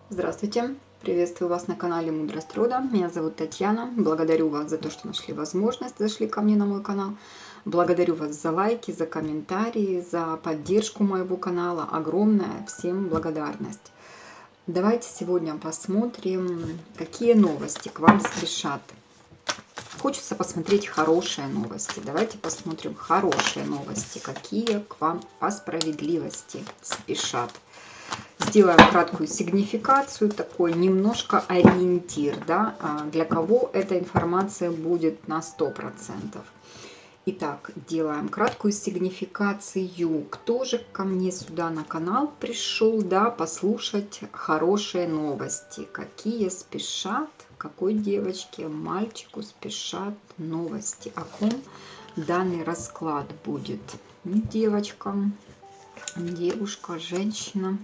Здравствуйте! Приветствую вас на канале Мудрость Рода. Меня зовут Татьяна. Благодарю вас за то, что нашли возможность, зашли ко мне на мой канал. Благодарю вас за лайки, за комментарии, за поддержку моего канала. Огромная всем благодарность. Давайте сегодня посмотрим, какие новости к вам спешат. Хочется посмотреть хорошие новости. Давайте посмотрим хорошие новости, какие к вам по справедливости спешат. Сделаем краткую сигнификацию, такой немножко ориентир, да, для кого эта информация будет на 100%. Итак, делаем краткую сигнификацию. Кто же ко мне сюда на канал пришел, да, послушать хорошие новости? Какие спешат, какой девочке, мальчику спешат новости? О ком данный расклад будет? Девочка, девушка, женщина.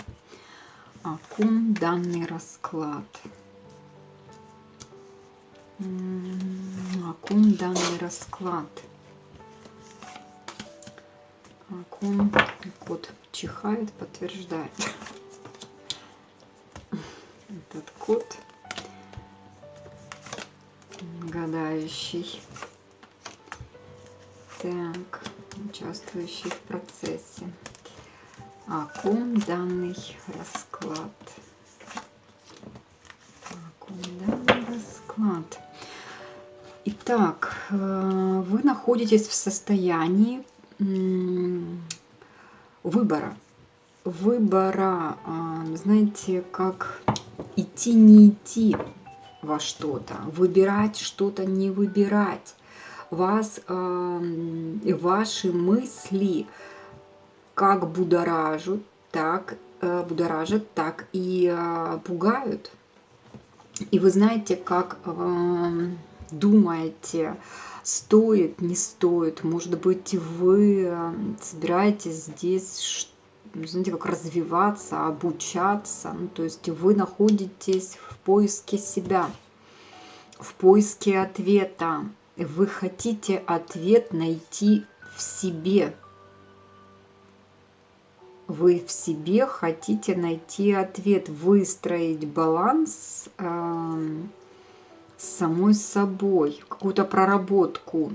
О ком данный расклад? О ком данный расклад? О ком? Кот чихает, подтверждает. Этот кот гадающий. Так, участвующий в процессе. О ком данный расклад? О ком данный расклад? Итак, вы находитесь в состоянии выбора. Выбора, знаете, как идти, не идти во что-то, выбирать что-то, не выбирать. Вас, ваши мысли как будоражат, так и пугают. И вы знаете, как думаете, стоит, не стоит. Может быть, вы собираетесь здесь, знаете, как развиваться, обучаться. Ну, то есть вы находитесь в поиске себя, в поиске ответа. Вы хотите ответ найти в себе. Вы в себе хотите найти ответ, выстроить баланс с самой собой, какую-то проработку.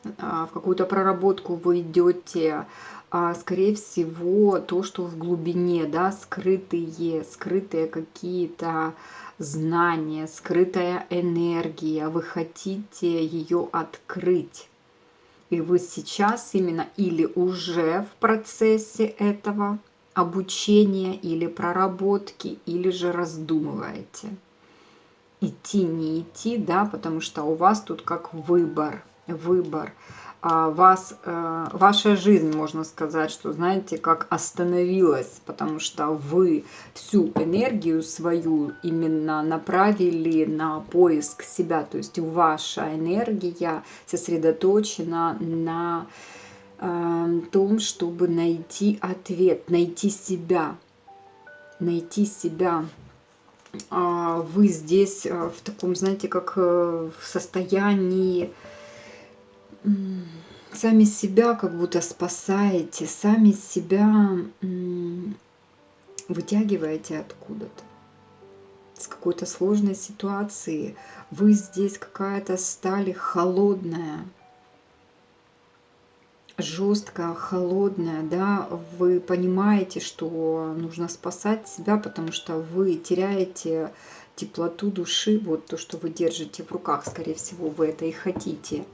В какую-то проработку вы идете, скорее всего, то, что в глубине, да, скрытые какие-то знания, скрытая энергия. Вы хотите ее открыть. И вы сейчас именно или уже в процессе этого обучения или проработки, или же раздумываете. Идти, не идти, да, потому что у вас тут как выбор. Ваша жизнь, можно сказать, что, знаете, как остановилась, потому что вы всю энергию свою именно направили на поиск себя, то есть ваша энергия сосредоточена на том, чтобы найти ответ, найти себя. Вы здесь в таком, знаете, как в состоянии сами себя как будто спасаете, сами себя вытягиваете откуда-то, с какой-то сложной ситуации. Вы здесь какая-то стали холодная, жесткая, холодная, да, вы понимаете, что нужно спасать себя, потому что вы теряете теплоту души, вот то, что вы держите в руках, скорее всего, вы это и хотите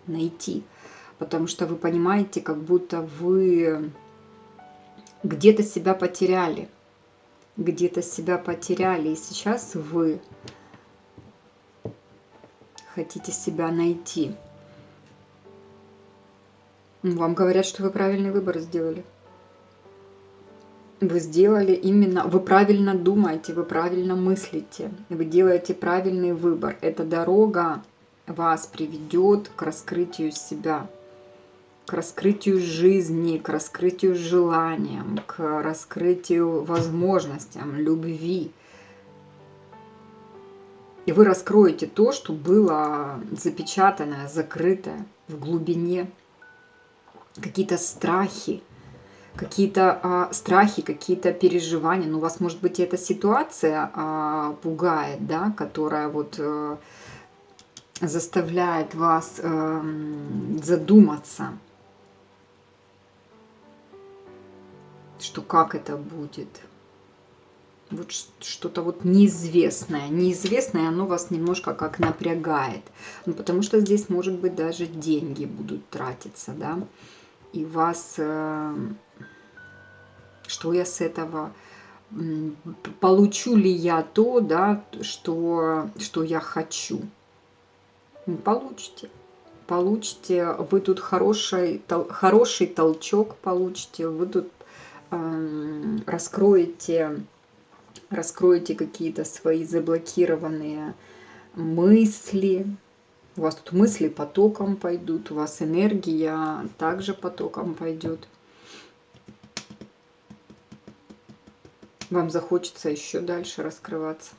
найти, потому что вы понимаете, как будто вы где-то себя потеряли, и сейчас вы хотите себя найти. Вам говорят, что вы правильный выбор сделали. Вы сделали именно, вы правильно думаете, вы правильно мыслите, вы делаете правильный выбор. Эта дорога вас приведет к раскрытию себя, к раскрытию жизни, к раскрытию желаниям, к раскрытию возможностям, любви. И вы раскроете то, что было запечатанное, закрытое в глубине. Какие-то страхи, какие-то страхи, какие-то переживания. Ну, вас, может быть, эта ситуация пугает, да, которая вот заставляет вас задуматься, что как это будет. Вот что-то вот неизвестное. Неизвестное, оно вас немножко как напрягает. Ну, потому что здесь, может быть, даже деньги будут тратиться, да. И вас... что я с этого... Получу ли я то, да, что я хочу? Получите. Получите. Вы тут хороший толчок получите. Вы тут раскроете какие-то свои заблокированные мысли. У вас тут мысли потоком пойдут, у вас энергия также потоком пойдет. Вам захочется еще дальше раскрываться.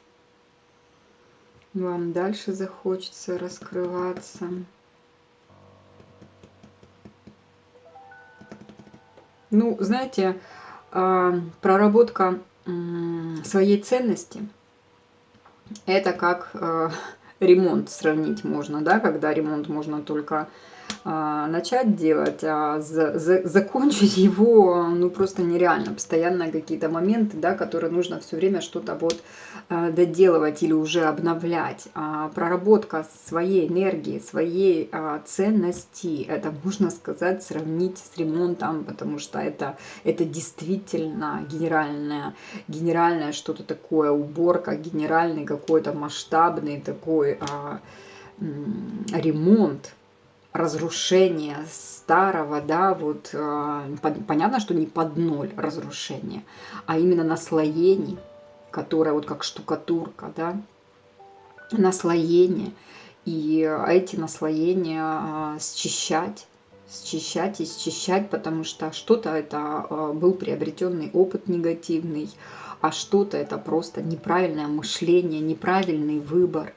Вам дальше захочется раскрываться. Ну, знаете, проработка своей ценности — это как ремонт сравнить можно, да, когда ремонт можно только начать делать, а закончить его, ну, просто нереально. Постоянно какие-то моменты, да, которые нужно все время что-то вот доделывать или уже обновлять. Проработка своей энергии, своей ценности, это, можно сказать, сравнить с ремонтом, потому что это действительно генеральное что-то такое, уборка, генеральный какой-то масштабный такой ремонт, разрушение старого, да, вот понятно, что не под ноль разрушение, а именно наслоение, которое вот как штукатурка, да, наслоение, и эти наслоения счищать и счищать, потому что что-то это был приобретенный опыт негативный, а что-то это просто неправильное мышление, неправильный выбор.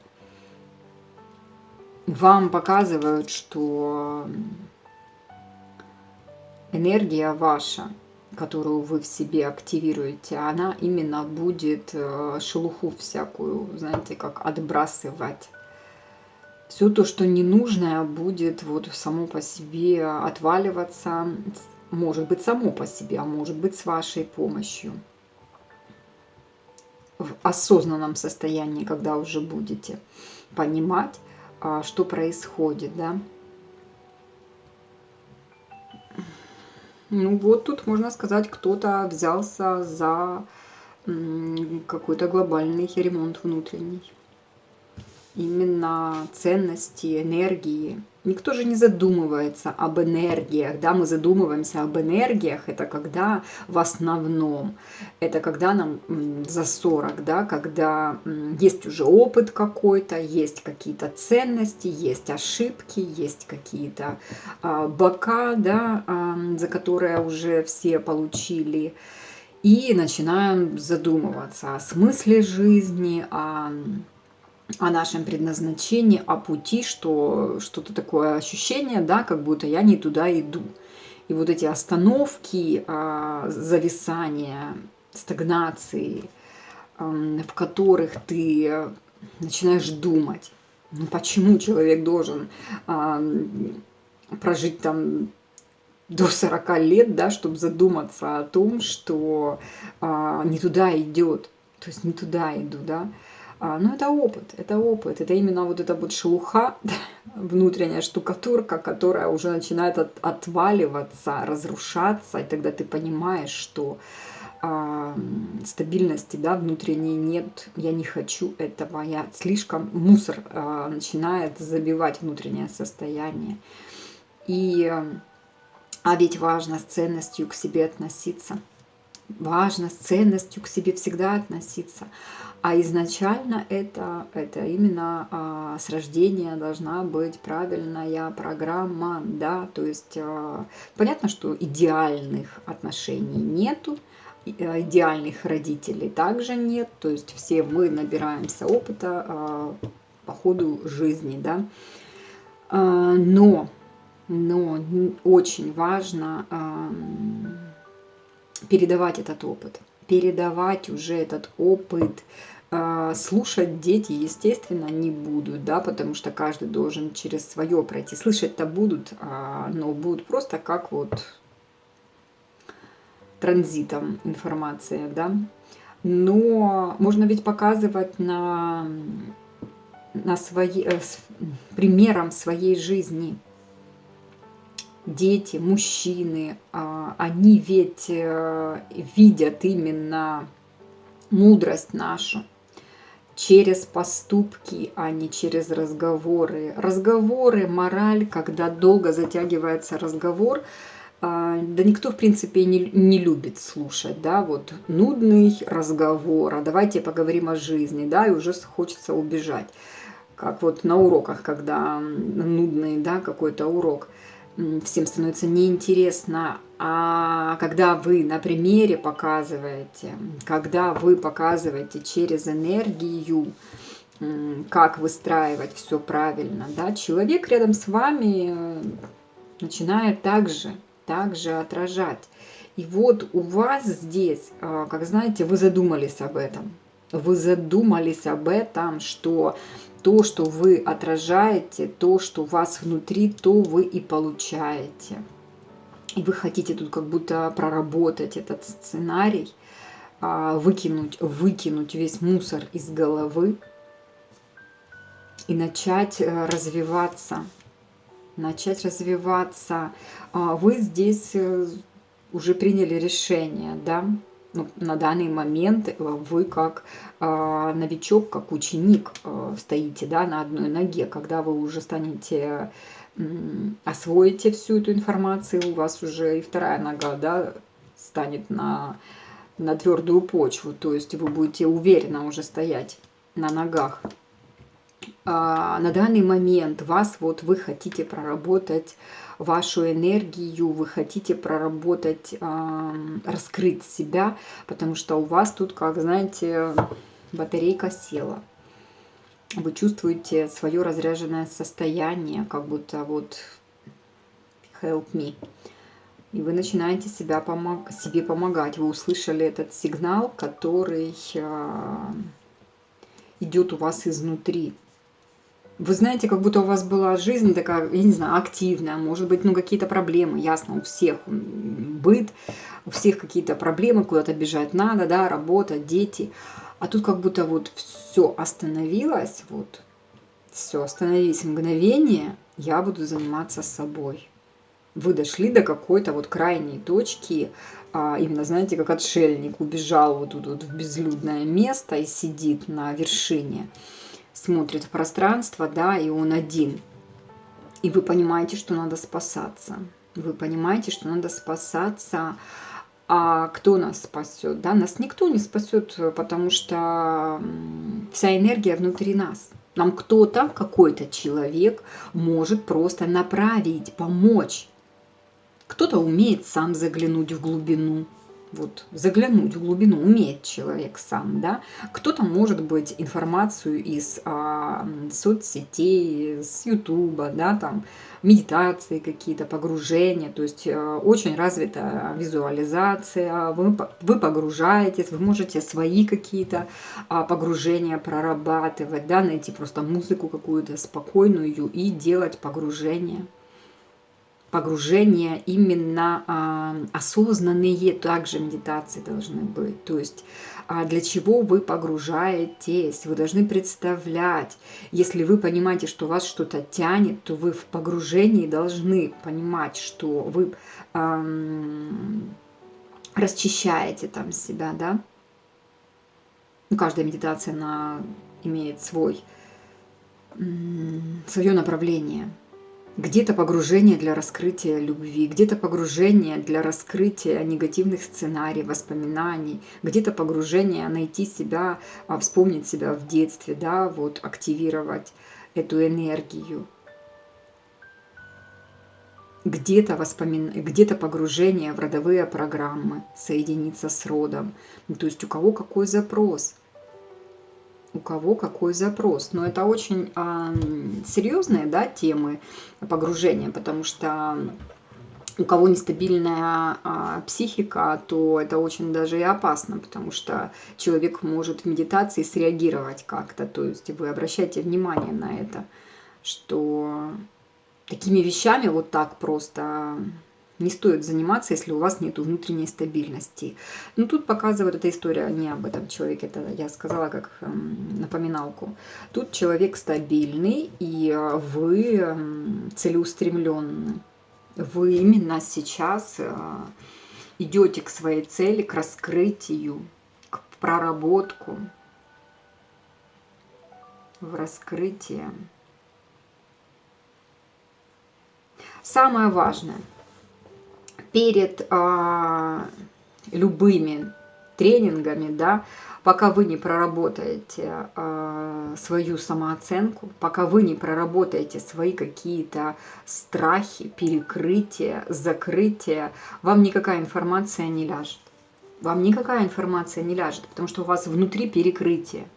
Вам показывают, что энергия ваша, которую вы в себе активируете, она именно будет шелуху всякую, знаете, как отбрасывать. Все то, что ненужное, будет вот само по себе отваливаться, может быть, само по себе, а может быть, с вашей помощью. В осознанном состоянии, когда уже будете понимать, что происходит, да. Ну вот тут, можно сказать, кто-то взялся за какой-то глобальный ремонт внутренний. Именно ценности, энергии. Никто же не задумывается об энергиях, да, мы задумываемся об энергиях, это когда в основном, это когда нам за 40, да, когда есть уже опыт какой-то, есть какие-то ценности, есть ошибки, есть какие-то бока, да, за которые уже все получили, и начинаем задумываться о смысле жизни, о нашем предназначении, о пути, что что-то такое ощущение, да, как будто я не туда иду. И вот эти остановки, зависания, стагнации, в которых ты начинаешь думать, ну почему человек должен прожить там до 40 лет, да, чтобы задуматься о том, что не туда идет, то есть не туда иду, да. Но это опыт, это именно вот эта вот шелуха, внутренняя штукатурка, которая уже начинает отваливаться, разрушаться, и тогда ты понимаешь, что стабильности, да, внутренней нет, я не хочу этого, я слишком, мусор начинает забивать внутреннее состояние. А ведь важно с ценностью к себе относиться. Важно с ценностью к себе всегда относиться. А изначально это именно с рождения должна быть правильная программа, да, то есть понятно, что идеальных отношений нету, идеальных родителей также нет, то есть все мы набираемся опыта по ходу жизни, да, но очень важно передавать этот опыт, передавать уже этот опыт. Слушать дети, естественно, не будут, да, потому что каждый должен через свое пройти. Слышать-то будут, но будут просто как вот транзитом информация, да. Но можно ведь показывать примером своей жизни. Дети, мужчины, они ведь видят именно мудрость нашу через поступки, а не через разговоры. Разговоры, мораль, когда долго затягивается разговор, да никто, в принципе, не любит слушать, да, вот нудный разговор, а давайте поговорим о жизни, да, и уже хочется убежать. Как вот на уроках, когда нудный, да, какой-то урок, всем становится неинтересно. А когда вы на примере показываете, когда вы показываете через энергию, как выстраивать все правильно, да, человек рядом с вами начинает также отражать. И вот у вас здесь, как знаете, вы задумались об этом. Вы задумались об этом, что то, что вы отражаете, то, что у вас внутри, то вы и получаете. И вы хотите тут как будто проработать этот сценарий, выкинуть весь мусор из головы и начать развиваться. Вы здесь уже приняли решение, да? Ну, на данный момент вы как новичок, как ученик стоите, да, на одной ноге. Когда вы уже станете, освоите всю эту информацию, у вас уже и вторая нога, да, станет на твердую почву. То есть вы будете уверенно уже стоять на ногах. На данный момент вы хотите проработать вашу энергию, вы хотите проработать, раскрыть себя, потому что у вас тут, как знаете, батарейка села. Вы чувствуете свое разряженное состояние, как будто вот help me. И вы начинаете себе помогать. Вы услышали этот сигнал, который идет у вас изнутри. Вы знаете, как будто у вас была жизнь такая, я не знаю, активная, может быть, какие-то проблемы, ясно, у всех быт, у всех какие-то проблемы, куда-то бежать надо, да, работа, дети. А тут как будто вот все остановилось, все, остановились мгновение, я буду заниматься собой. Вы дошли до какой-то вот крайней точки, именно, знаете, как отшельник убежал вот тут вот в безлюдное место и сидит на вершине, смотрит в пространство, да, и он один. И вы понимаете, что надо спасаться. Вы понимаете, что надо спасаться. А кто нас спасет? Да? Нас никто не спасет, потому что вся энергия внутри нас. Нам кто-то, какой-то человек может просто направить, помочь. Кто-то умеет сам заглянуть в глубину. Вот, заглянуть в глубину умеет человек сам, да. Кто-то, может быть, информацию из соцсетей, с Ютуба, да, там, медитации какие-то, погружения, то есть очень развита визуализация, вы погружаетесь, вы можете свои какие-то погружения прорабатывать, да, найти просто музыку какую-то спокойную и делать погружение. Погружения именно осознанные, также медитации должны быть. То есть для чего вы погружаетесь, вы должны представлять. Если вы понимаете, что вас что-то тянет, то вы в погружении должны понимать, что вы расчищаете там себя, да. Каждая медитация, она имеет свое направление. Где-то погружение для раскрытия любви, где-то погружение для раскрытия негативных сценариев, воспоминаний, где-то погружение найти себя, вспомнить себя в детстве, да, вот активировать эту энергию. Где-то погружение в родовые программы, соединиться с родом. То есть у кого какой запрос. У кого какой запрос. Но это очень серьезные, да, темы погружения, потому что у кого нестабильная психика, то это очень даже и опасно, потому что человек может в медитации среагировать как-то. То есть вы обращайте внимание на это, что такими вещами вот так просто не стоит заниматься, если у вас нет внутренней стабильности. Но тут показывает эта история не об этом человеке, это я сказала как напоминалку. Тут человек стабильный, и вы целеустремленны. Вы именно сейчас идете к своей цели, к раскрытию, к проработку, в раскрытие. Самое важное, перед любыми тренингами, да, пока вы не проработаете свою самооценку, пока вы не проработаете свои какие-то страхи, перекрытия, закрытия, вам никакая информация не ляжет. Вам никакая информация не ляжет, потому что у вас внутри перекрытие.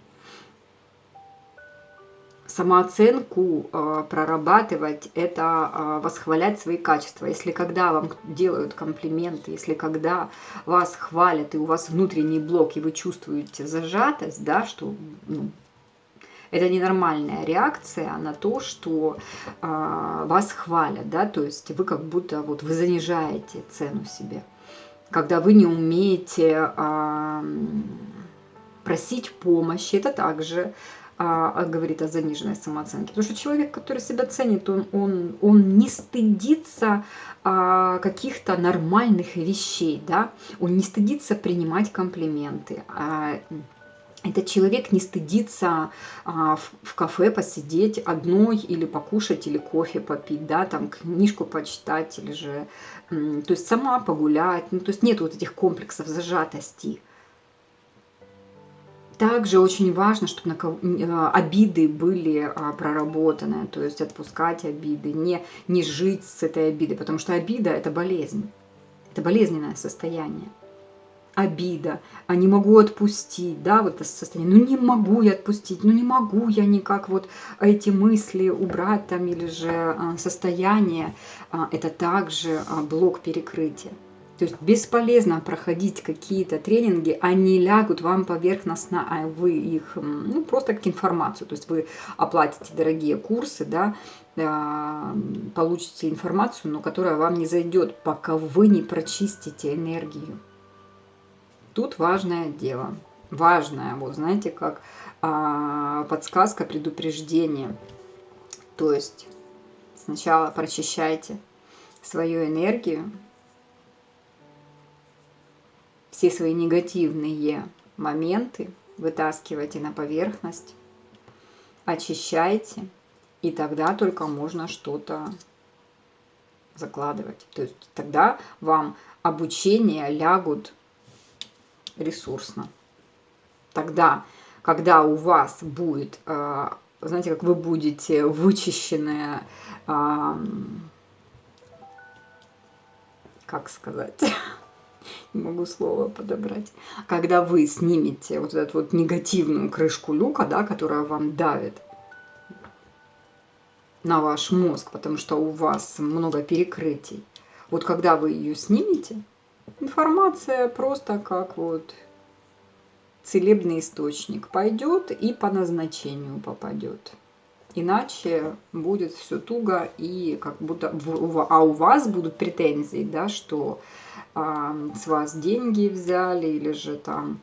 Самооценку прорабатывать – это восхвалять свои качества. Если когда вам делают комплименты, если когда вас хвалят, и у вас внутренний блок, и вы чувствуете зажатость, да, что это ненормальная реакция на то, что вас хвалят, да, то есть вы как будто вот вы занижаете цену себе. Когда вы не умеете просить помощи, это также говорит о заниженной самооценке. Потому что человек, который себя ценит, он не стыдится каких-то нормальных вещей, да? Он не стыдится принимать комплименты. Этот человек не стыдится в кафе посидеть одной или покушать, или кофе попить, да, там книжку почитать, или же, то есть сама погулять. Ну, то есть нет вот этих комплексов зажатости. Также очень важно, чтобы обиды были проработаны, то есть отпускать обиды, не жить с этой обидой, потому что обида – это болезнь, это болезненное состояние. Обида, не могу отпустить, да, вот это состояние, ну не могу я отпустить, ну не могу я никак вот эти мысли убрать там, или же состояние, это также блок перекрытия. То есть бесполезно проходить какие-то тренинги, они лягут вам поверхностно, а вы их, ну, просто как информацию. То есть вы оплатите дорогие курсы, да, получите информацию, но которая вам не зайдет, пока вы не прочистите энергию. Тут важное дело. Важное, вот знаете, как подсказка, предупреждение. То есть сначала прочищайте свою энергию, все свои негативные моменты вытаскивайте на поверхность, очищайте, и тогда только можно что-то закладывать. То есть тогда вам обучение лягут ресурсно. Тогда, когда у вас будет, знаете, как вы будете вычищенные, как сказать... не могу слово подобрать, когда вы снимете вот эту вот негативную крышку люка, да, которая вам давит на ваш мозг, потому что у вас много перекрытий. Вот когда вы ее снимете, информация просто как вот целебный источник пойдет и по назначению попадет. Иначе будет все туго, и как будто у вас будут претензии, да, что с вас деньги взяли, или же там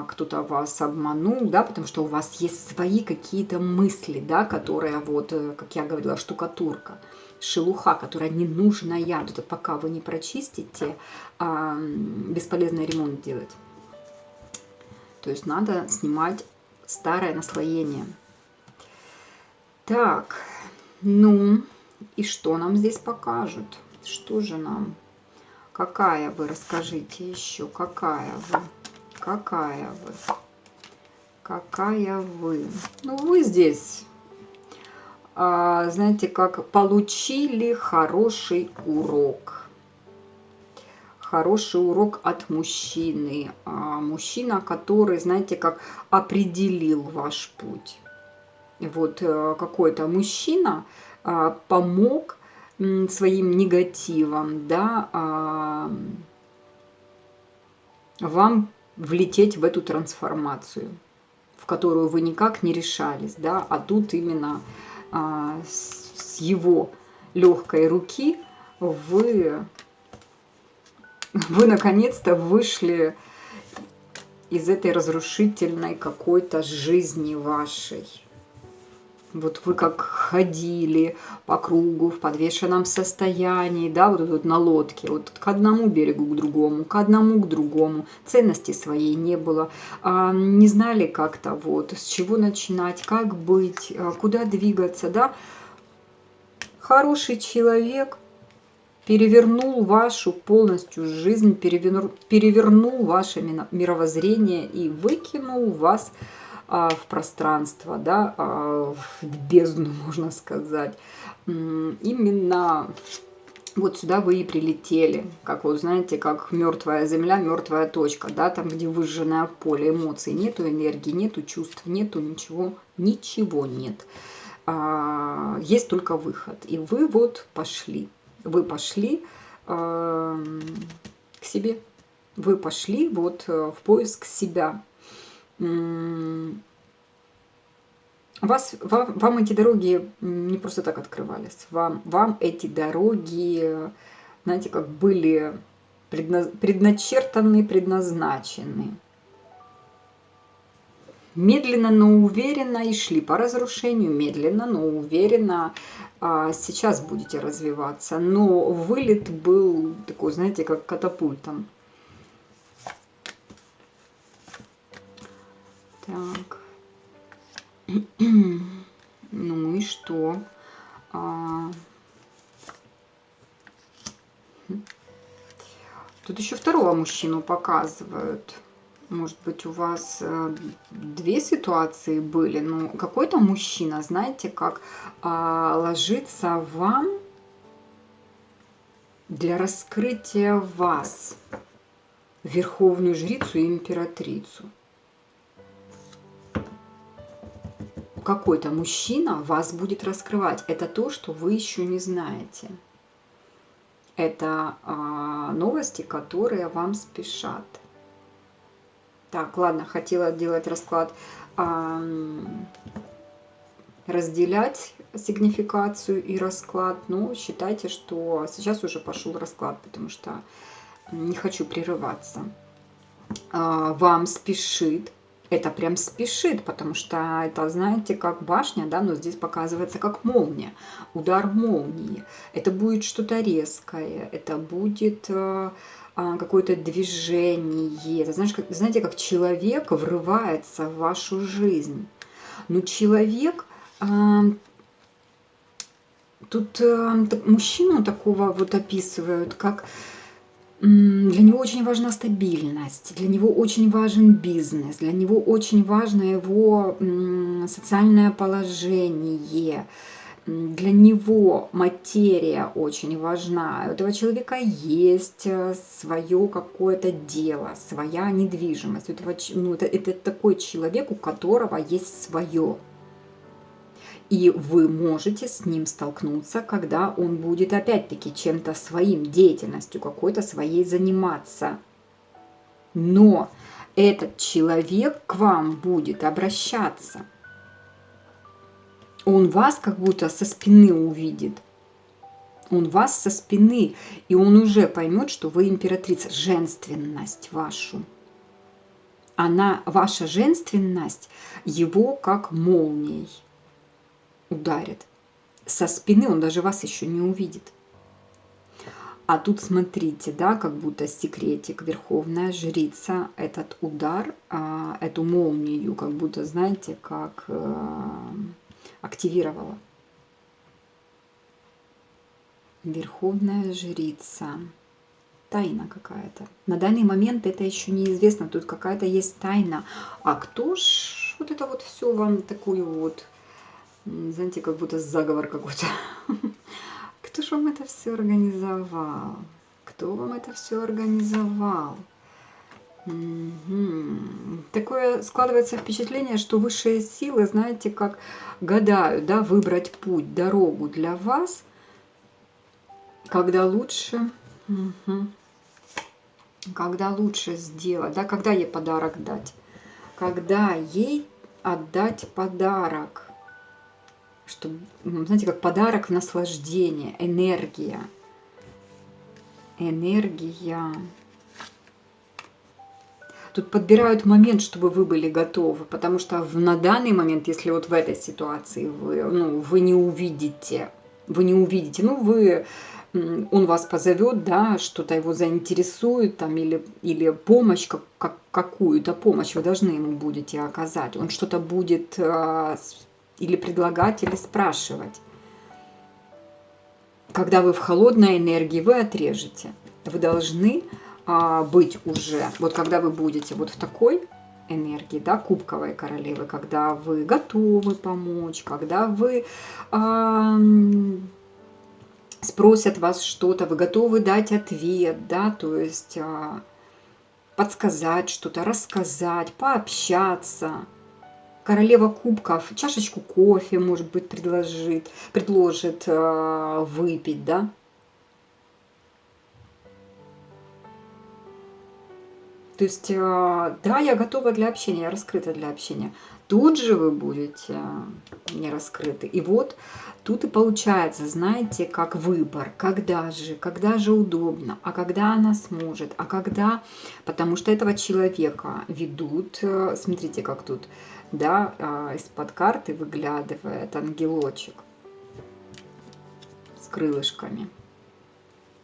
кто-то вас обманул, да, потому что у вас есть свои какие-то мысли, да, которые вот, как я говорила, штукатурка, шелуха, которая ненужная, это пока вы не прочистите, бесполезный ремонт делать. То есть надо снимать старое наслоение. Так, ну и что нам здесь покажут? Что же нам? Какая вы? Расскажите еще. Какая вы? Какая вы? Какая вы? Ну, вы здесь, знаете, как получили хороший урок. Хороший урок от мужчины. Мужчина, который, знаете, как определил ваш путь. Вот какой-то мужчина помог своим негативом, да, вам влететь в эту трансформацию, в которую вы никак не решались, да, а тут именно с его легкой руки вы наконец-то вышли из этой разрушительной какой-то жизни вашей. Вот вы как ходили по кругу в подвешенном состоянии, да, вот на лодке, вот к одному берегу, к другому, к одному, к другому. Ценности своей не было. Не знали как-то вот, с чего начинать, как быть, куда двигаться, да. Хороший человек перевернул вашу полностью жизнь, перевернул ваше мировоззрение и выкинул вас в пространство, да, в бездну, можно сказать. Именно вот сюда вы и прилетели, как вот знаете, как мертвая земля, мертвая точка, да, там, где выжженное поле, эмоций нету, энергии нету, чувств нету, ничего нет. Есть только выход, и вы вот пошли. Вы пошли к себе, вы пошли вот в поиск себя. Вам эти дороги не просто так открывались, вам эти дороги, знаете, как были предначертаны, предназначены. Медленно, но уверенно и шли по разрушению, медленно, но уверенно сейчас будете развиваться. Но вылет был такой, знаете, как катапультом. Так. Ну и что? Тут еще второго мужчину показывают. Может быть, у вас две ситуации были, но какой-то мужчина, знаете, как ложится вам для раскрытия вас, верховную жрицу и императрицу. Какой-то мужчина вас будет раскрывать. Это то, что вы еще не знаете. Это новости, которые вам спешат. Так, ладно, хотела делать расклад, разделять сигнификацию и расклад, но считайте, что сейчас уже пошел расклад, потому что не хочу прерываться. Вам спешит, это прям спешит, потому что это, знаете, как башня, да, но здесь показывается как молния, удар молнии. Это будет что-то резкое, это будет какое-то движение. Это, знаете, как человек врывается в вашу жизнь. Но человек, тут мужчину такого вот описывают, как для него очень важна стабильность, для него очень важен бизнес, для него очень важно его социальное положение. Для него материя очень важна. У этого человека есть свое какое-то дело, своя недвижимость. Это такой человек, у которого есть свое. И вы можете с ним столкнуться, когда он будет опять-таки чем-то своим, деятельностью какой-то своей заниматься. Но этот человек к вам будет обращаться. Он вас как будто со спины увидит. Он вас со спины, и он уже поймет, что вы императрица. Женственность вашу. Ваша женственность его как молнией ударит. Со спины он даже вас еще не увидит. А тут смотрите, да, как будто секретик, верховная жрица, этот удар, эту молнию, как будто, знаете, как активировала. Верховная жрица. Тайна какая-то. На данный момент это еще неизвестно. Тут какая-то есть тайна. А кто ж вот это вот все вам такую вот, знаете, как будто заговор какой-то. Кто ж вам это все организовал? Кто вам это все организовал? Такое складывается впечатление, что высшие силы, знаете, как гадают, да, выбрать путь, дорогу для вас. Когда лучше, мгм, когда лучше сделать, да, когда ей подарок дать, когда ей отдать подарок, чтобы, знаете, как подарок в наслаждение, энергия, энергия. Тут подбирают момент, чтобы вы были готовы, потому что на данный момент, если вот в этой ситуации вы, ну, вы не увидите, ну, он вас позовет, да, что-то его заинтересует, там, или помощь, какую-то помощь вы должны ему будете оказать. Он что-то будет или предлагать, или спрашивать. Когда вы в холодной энергии, вы отрежете. Вы должны быть уже, вот когда вы будете вот в такой энергии, да, кубковой королевы, когда вы готовы помочь, когда вы спросят вас что-то, вы готовы дать ответ, да, то есть подсказать что-то, рассказать, пообщаться. Королева кубков чашечку кофе, может быть, предложит выпить, да. То есть, да, я готова для общения, я раскрыта для общения. Тут же вы будете не раскрыты. И вот тут и получается, знаете, как выбор. Когда же удобно, а когда она сможет, а когда... Потому что этого человека ведут, смотрите, как тут, да, из-под карты выглядывает ангелочек с крылышками.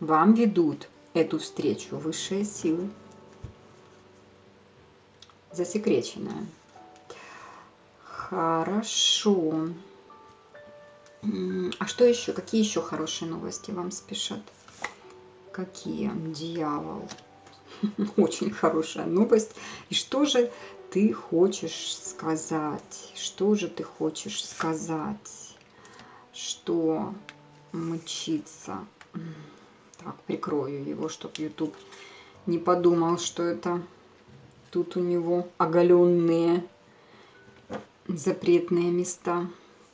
Вам ведут эту встречу высшие силы. Засекреченная. Хорошо. А что еще? Какие еще хорошие новости вам спешат? Какие? Дьявол. Очень хорошая новость. И что же ты хочешь сказать? Что же ты хочешь сказать? Что мчится? Так, прикрою его, чтобы YouTube не подумал, что это тут у него оголенные запретные места.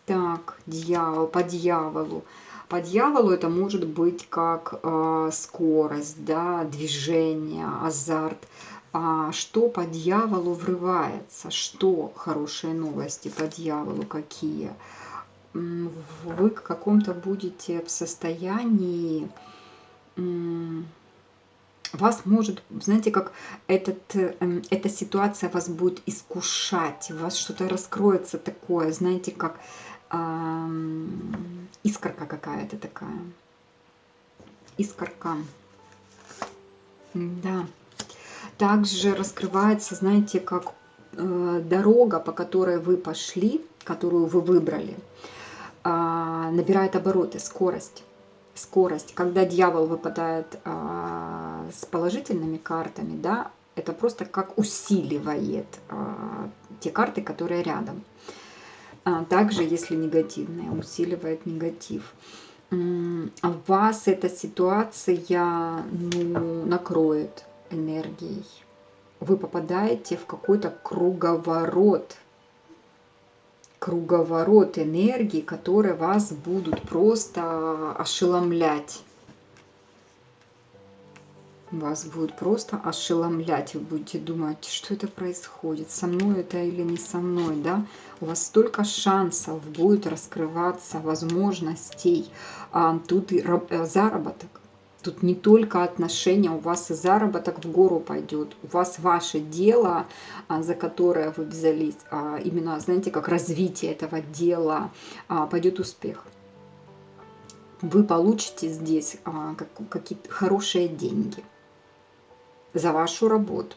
Так, дьявол, по дьяволу. По дьяволу это может быть как скорость, да, движение, азарт. А что по дьяволу врывается? Что хорошие новости по дьяволу какие? Вы к каком-то будете в состоянии... Вас может, знаете, как эта ситуация вас будет искушать, у вас что-то раскроется такое, знаете, как искорка какая-то такая. Искорка. Да. Также раскрывается, знаете, как дорога, по которой вы пошли, которую вы выбрали, набирает обороты, скорость. Скорость. Когда дьявол выпадает с положительными картами, да, это просто как усиливает те карты, которые рядом. Также, если негативные, усиливает негатив. Вас эта ситуация, ну, накроет энергией. Вы попадаете в какой-то круговорот энергии, которые вас будут просто ошеломлять. Вас будут просто ошеломлять. Вы будете думать, что это происходит, со мной это или не со мной, да? У вас столько шансов будет раскрываться, возможностей. Тут и заработок. Тут не только отношения, у вас и заработок в гору пойдет. У вас ваше дело, за которое вы взялись, именно, знаете, как развитие этого дела, пойдет успех. Вы получите здесь какие-то хорошие деньги за вашу работу.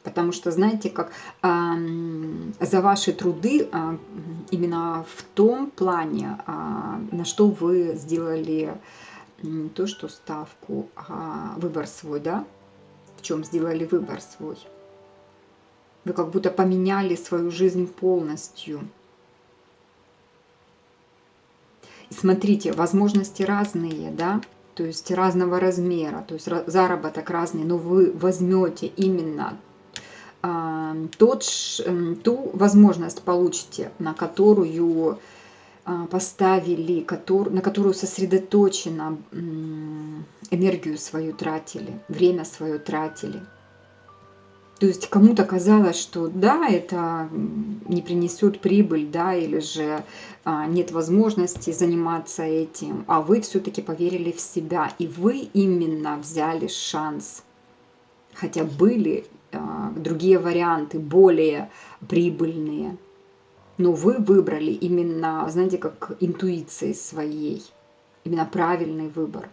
Потому что, знаете, как за ваши труды именно в том плане, на что вы сделали не то, что ставку, а выбор свой, да? В чем сделали выбор свой. Вы как будто поменяли свою жизнь полностью. И смотрите, возможности разные, да? То есть разного размера, то есть заработок разный, но вы возьмете именно ту возможность получите, на которую поставили, на которую сосредоточенно энергию свою тратили, время свое тратили. То есть кому-то казалось, что да, это не принесет прибыль, да, или же нет возможности заниматься этим, а вы все-таки поверили в себя, и вы именно взяли шанс. Хотя были другие варианты, более прибыльные, но вы выбрали именно, знаете, как интуицией своей, именно правильный выбор.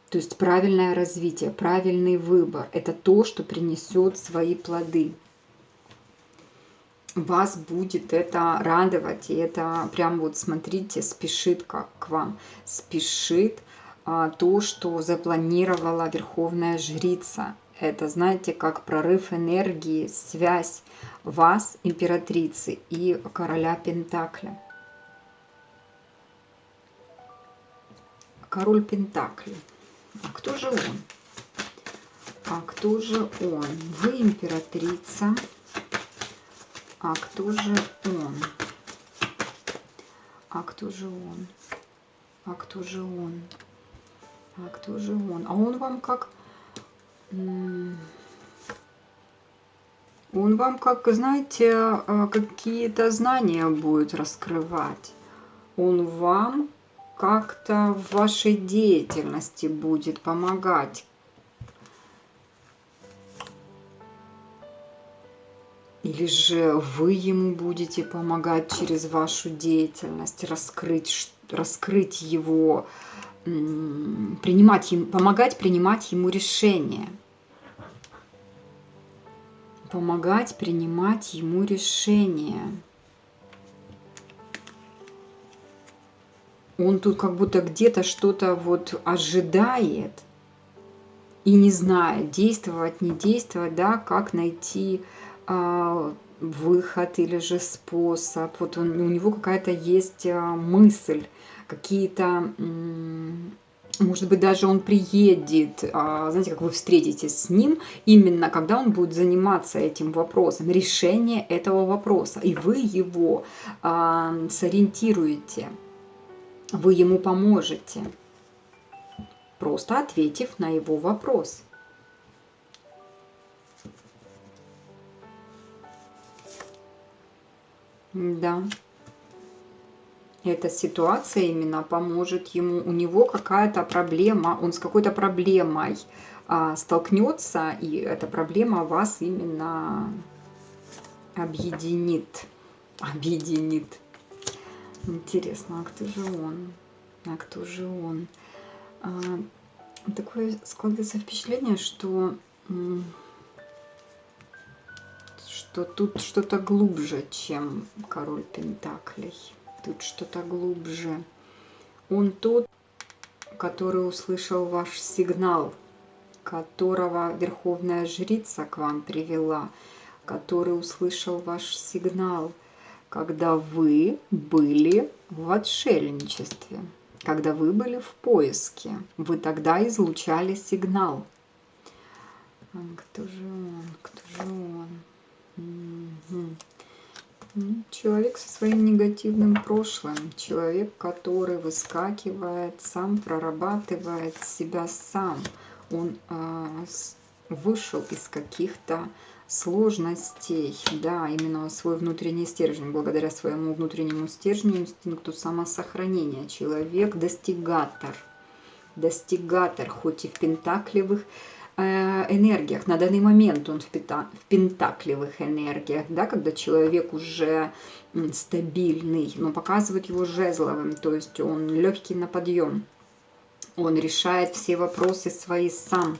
То есть правильное развитие, правильный выбор – это то, что принесет свои плоды. Вас будет это радовать, и это прям вот, смотрите, спешит к вам. Спешит то, что запланировала Верховная Жрица. Это, знаете, как прорыв энергии, связь вас, императрицы, и короля Пентакля. Король Пентаклей. А кто же он? А кто же он? Вы императрица. А кто же он? А кто же он? А кто же он? А кто же он? А он вам как... Он вам, как, знаете, какие-то знания будет раскрывать. Он вам как-то в вашей деятельности будет помогать. Или же вы ему будете помогать через вашу деятельность, раскрыть его, помогать принимать ему решения. Помогать принимать ему решения. Он тут как будто где-то что-то вот ожидает и не знает, действовать, не действовать, да, как найти выход или же способ. Вот у него какая-то есть мысль, какие-то, может быть, даже он приедет, знаете, как вы встретитесь с ним, именно когда он будет заниматься этим вопросом, решение этого вопроса, и вы его сориентируете, вы ему поможете, просто ответив на его вопрос. Да. Эта ситуация именно поможет ему. У него какая-то проблема, он с какой-то проблемой столкнется, и эта проблема вас именно объединит. Объединит. Интересно, а кто же он? А кто же он? Такое складывается впечатление, что тут что-то глубже, чем король Пентаклей. Тут что-то глубже. Он тот, который услышал ваш сигнал, которого Верховная Жрица к вам привела, который услышал ваш сигнал, когда вы были в отшельничестве, когда вы были в поиске. Вы тогда излучали сигнал. Кто же он? Кто же он? Человек со своим негативным прошлым, человек, который выскакивает, сам прорабатывает себя сам. Он вышел из каких-то сложностей, да, именно свой внутренний стержень, благодаря своему внутреннему стержню, инстинкту самосохранения. Человек достигатор, хоть и в пентаклевых энергиях. На данный момент он в пентаклевых энергиях, да, когда человек уже стабильный, но показывает его жезловым, то есть он легкий на подъем. Он решает все вопросы свои сам.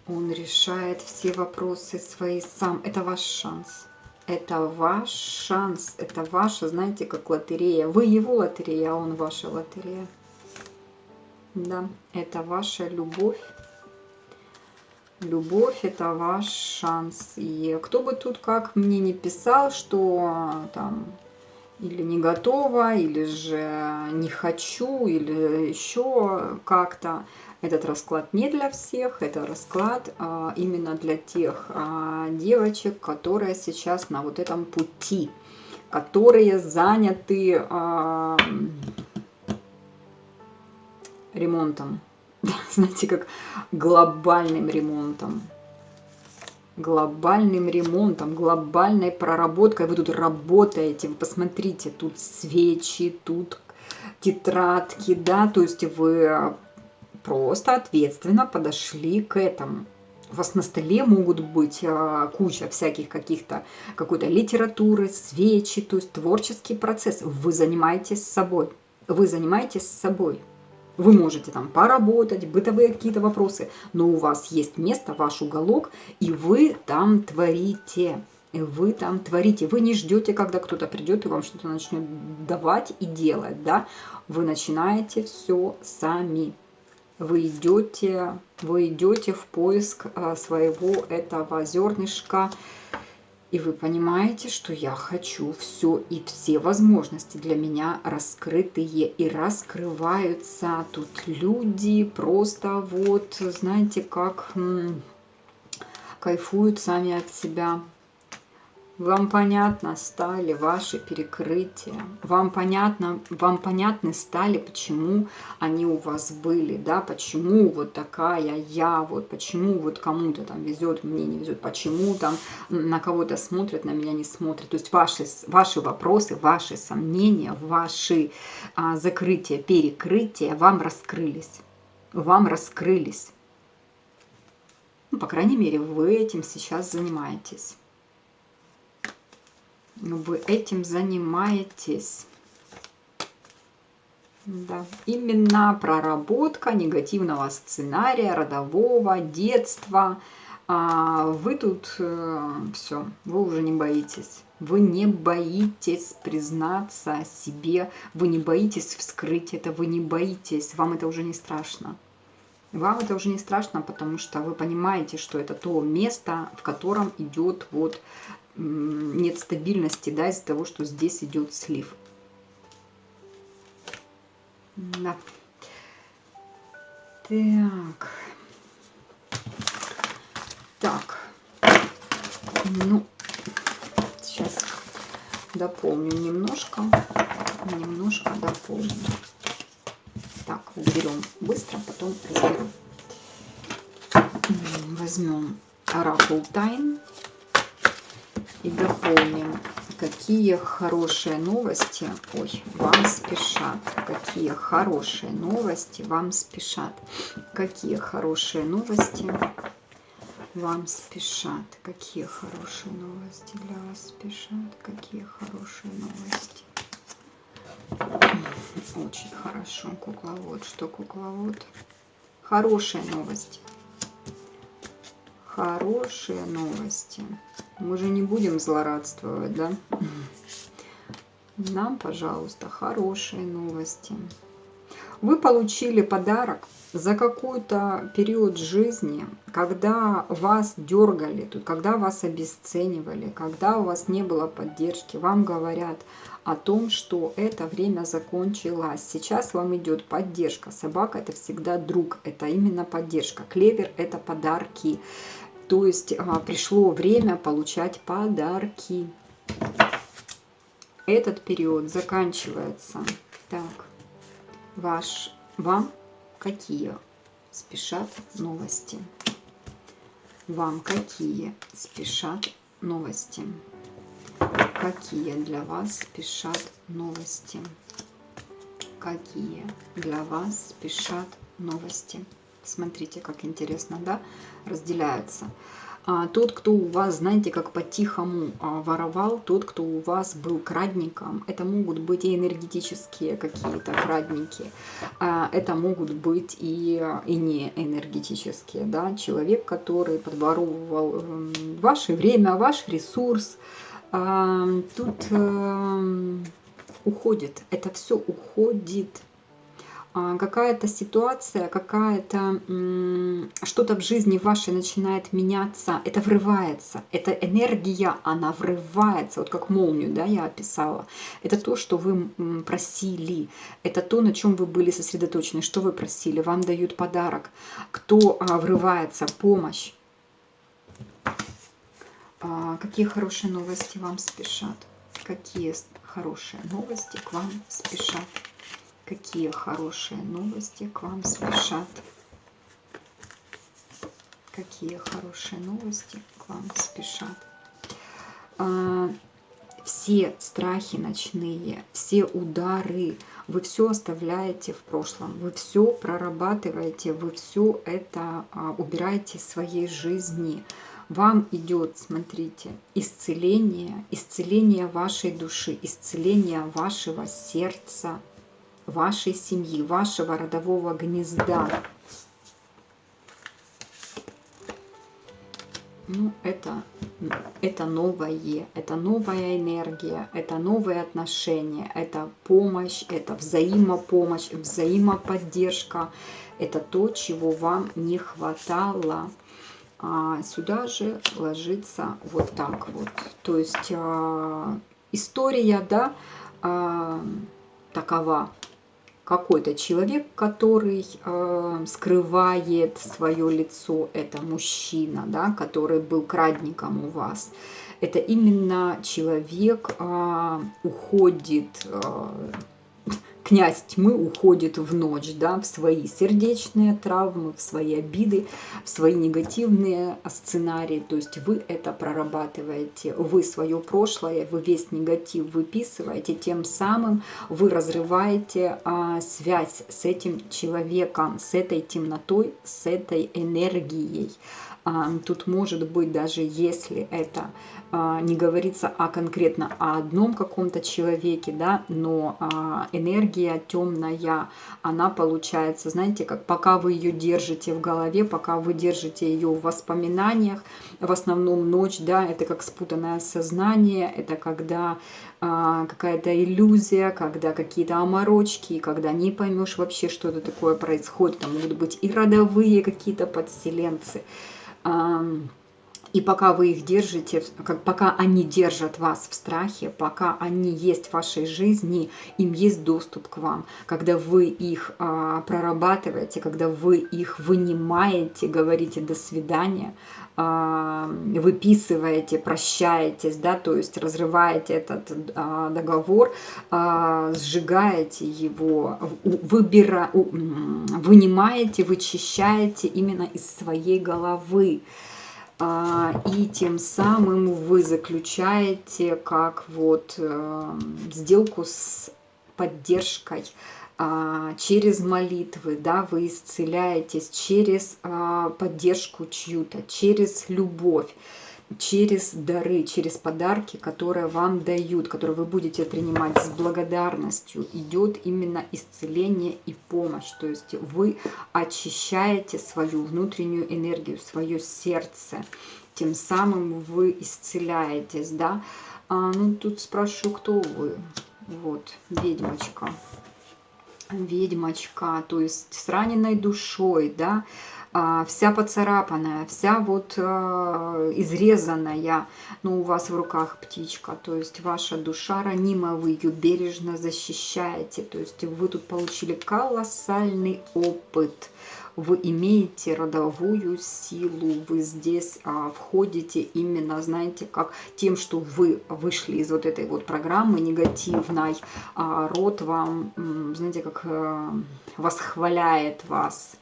Он решает все вопросы свои сам. Это ваш шанс. Это ваш шанс. Это ваша, знаете, как лотерея. Вы его лотерея, а он ваша лотерея. Да, это ваша любовь. Любовь – это ваш шанс. И кто бы тут как мне не писал, что там или не готова, или же не хочу, или еще как-то. Этот расклад не для всех, это расклад именно для тех девочек, которые сейчас на вот этом пути. которые заняты ремонтом. Знаете, как глобальным ремонтом. Глобальным ремонтом, глобальной проработкой. Вы тут работаете, вы посмотрите, тут свечи, тут тетрадки, да, то есть вы просто ответственно подошли к этому. У вас на столе могут быть куча всяких какой-то литературы, свечи, то есть творческий процесс. Вы занимаетесь собой. Вы занимаетесь собой. Вы можете там поработать, бытовые какие-то вопросы, но у вас есть место, ваш уголок, и вы там творите. И вы там творите. Вы не ждете, когда кто-то придет и вам что-то начнет давать и делать, да? Вы начинаете все сами. Вы идете в поиск своего этого зернышка, и вы понимаете, что я хочу все, и все возможности для меня раскрытые и раскрываются. Тут люди просто вот, знаете, как кайфуют сами от себя. Вам понятно стали ваши перекрытия, вам понятны стали, почему они у вас были, да, почему вот такая я, вот почему вот кому-то там везет, мне не везет, почему там на кого-то смотрят, на меня не смотрят. То есть ваши вопросы, ваши сомнения, ваши закрытия, перекрытия вам раскрылись. Вам раскрылись. Ну, по крайней мере, вы этим сейчас занимаетесь. Вы этим занимаетесь. Да. Именно проработка негативного сценария, родового, детства. Вы тут все, вы уже не боитесь. Вы не боитесь признаться о себе, вы не боитесь вскрыть это, вы не боитесь, вам это уже не страшно. Вам это уже не страшно, потому что вы понимаете, что это то место, в котором идет вот нет стабильности, да, из-за того, что здесь идет слив. Да. Так. Ну, сейчас дополню немножко дополню. Так, уберем быстро, потом разберем. Возьмем Оракул Тайн и дополним, какие хорошие новости вам спешат. Какие хорошие новости вам спешат. Какие хорошие новости вам спешат. Какие хорошие новости для вас спешат. Какие хорошие новости. Очень хорошо. Кукловод. Что кукловод? Хорошие новости. Хорошие новости. Мы же не будем злорадствовать, да? Нам, пожалуйста, хорошие новости. Вы получили подарок за какой-то период жизни, когда вас дергали, когда вас обесценивали, когда у вас не было поддержки. Вам говорят о том, что это время закончилось. Сейчас вам идет поддержка. Собака — это всегда друг, это именно поддержка. Клевер — это подарки. То есть пришло время получать подарки. Этот период заканчивается. Так, вам какие спешат новости? Вам какие спешат новости? Какие для вас спешат новости? Какие для вас спешат новости? Смотрите, как интересно, да, разделяются. Тот, кто у вас, знаете, как по-тихому воровал, тот, кто у вас был крадником, это могут быть и энергетические какие-то крадники, это могут быть и не энергетические, да, человек, который подворовывал ваше время, ваш ресурс, тут уходит, это все уходит. Какая-то ситуация, что-то в жизни вашей начинает меняться, это врывается, эта энергия, она врывается, вот как молнию, да, я описала. Это то, что вы просили, это то, на чем вы были сосредоточены, что вы просили, вам дают подарок. Кто врывается? Помощь. Какие хорошие новости вам спешат? Какие хорошие новости к вам спешат? Какие хорошие новости к вам спешат? Какие хорошие новости к вам спешат? Все страхи ночные, все удары, вы все оставляете в прошлом, вы все прорабатываете, вы все это убираете из своей жизни. Вам идет, смотрите, исцеление, исцеление вашей души, исцеление вашего сердца, вашей семьи, вашего родового гнезда. Ну, это новая энергия, это новые отношения, это помощь, это взаимопомощь, взаимоподдержка. Это то, чего вам не хватало. Сюда же ложится вот так вот. То есть история, да, такова. Какой-то человек, который скрывает свое лицо, это мужчина, да, который был крадником у вас. Это именно человек уходит, князь тьмы уходит в ночь, да, в свои сердечные травмы, в свои обиды, в свои негативные сценарии. То есть вы это прорабатываете, вы свое прошлое, вы весь негатив выписываете, тем самым вы разрываете связь с этим человеком, с этой темнотой, с этой энергией. Тут может быть, даже если это не говорится конкретно о одном каком-то человеке, да, но энергия темная, она получается, знаете, как пока вы ее держите в голове, пока вы держите ее в воспоминаниях, в основном ночь, да, это как спутанное сознание, это когда какая-то иллюзия, когда какие-то оморочки, когда не поймешь вообще, что это такое происходит, там могут быть и родовые какие-то подселенцы. И пока вы их держите, пока они держат вас в страхе, пока они есть в вашей жизни, им есть доступ к вам. Когда вы их прорабатываете, когда вы их вынимаете, говорите «до свидания», выписываете, прощаетесь, да, то есть разрываете этот договор, сжигаете его, вынимаете, вычищаете именно из своей головы. И тем самым вы заключаете как вот сделку с поддержкой, через молитвы, да, вы исцеляетесь через поддержку чью-то, через любовь, через дары, через подарки, которые вам дают, которые вы будете принимать с благодарностью, идет именно исцеление и помощь. То есть вы очищаете свою внутреннюю энергию, свое сердце, тем самым вы исцеляетесь, да. Ну, тут спрошу, кто вы? Вот, ведьмочка. Ведьмочка, то есть с раненой душой, да, вся поцарапанная, вся вот изрезанная, но у вас в руках птичка, то есть ваша душа ранима, вы ее бережно защищаете, то есть вы тут получили колоссальный опыт, вы имеете родовую силу, вы здесь входите именно, знаете, как тем, что вы вышли из вот этой вот программы негативной, род вам, знаете, как восхваляет вас,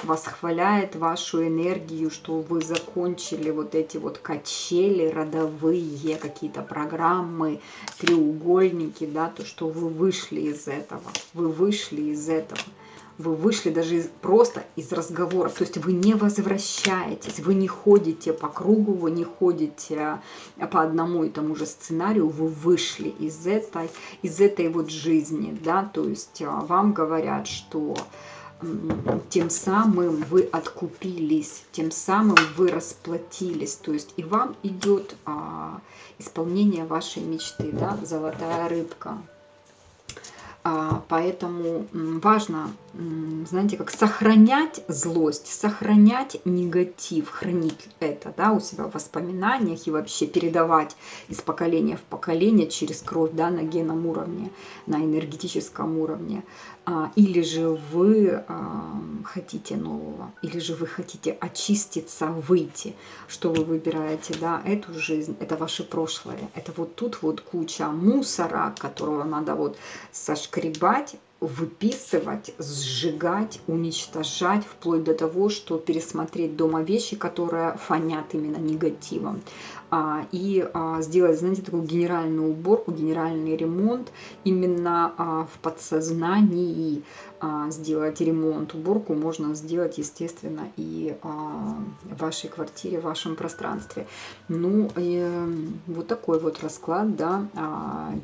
восхваляет вашу энергию, что вы закончили вот эти вот качели родовые, какие-то программы, треугольники, да, то, что вы вышли из этого, вы вышли из этого. Вы вышли даже просто из разговоров, то есть вы не возвращаетесь, вы не ходите по кругу, вы не ходите по одному и тому же сценарию, вы вышли из этой вот жизни, да, то есть вам говорят, что тем самым вы откупились, тем самым вы расплатились, то есть и вам идет исполнение вашей мечты, да, золотая рыбка. Поэтому важно, знаете, как сохранять злость, сохранять негатив, хранить это, да, у себя в воспоминаниях и вообще передавать из поколения в поколение через кровь, да, на генном уровне, на энергетическом уровне. Или же вы хотите нового, или же вы хотите очиститься, выйти. Что вы выбираете, да, эту жизнь, это ваше прошлое. Это вот тут вот куча мусора, которого надо вот сошкребать, выписывать, сжигать, уничтожать, вплоть до того, что пересмотреть дома вещи, которые фонят именно негативом. И сделать, знаете, такую генеральную уборку, генеральный ремонт именно в подсознании. Сделать ремонт, уборку можно сделать, естественно, и в вашей квартире, в вашем пространстве. Ну, вот такой вот расклад, да,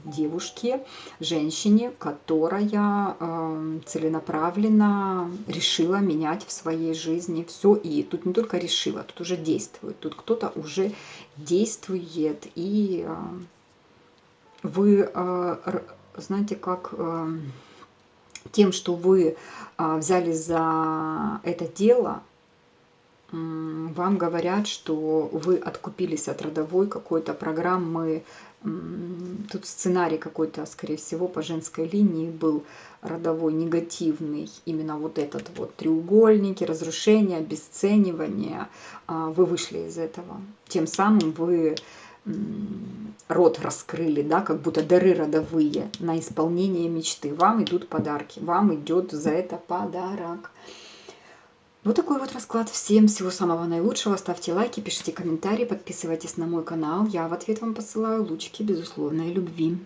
девушке, женщине, которая целенаправленно решила менять в своей жизни все. И тут не только решила, тут уже действует, тут кто-то уже действует. И вы, знаете, как тем, что вы взялись за это дело, вам говорят, что вы откупились от родовой какой-то программы. Тут сценарий какой-то, скорее всего, по женской линии был родовой, негативный. Именно вот этот вот треугольники, разрушение, обесценивание. Вы вышли из этого. Тем самым вы рот раскрыли, да, как будто дары родовые на исполнение мечты. Вам идут подарки, вам идет за это подарок. Вот такой вот расклад. Всем всего самого наилучшего. Ставьте лайки, пишите комментарии, подписывайтесь на мой канал. Я в ответ вам посылаю лучики безусловной любви.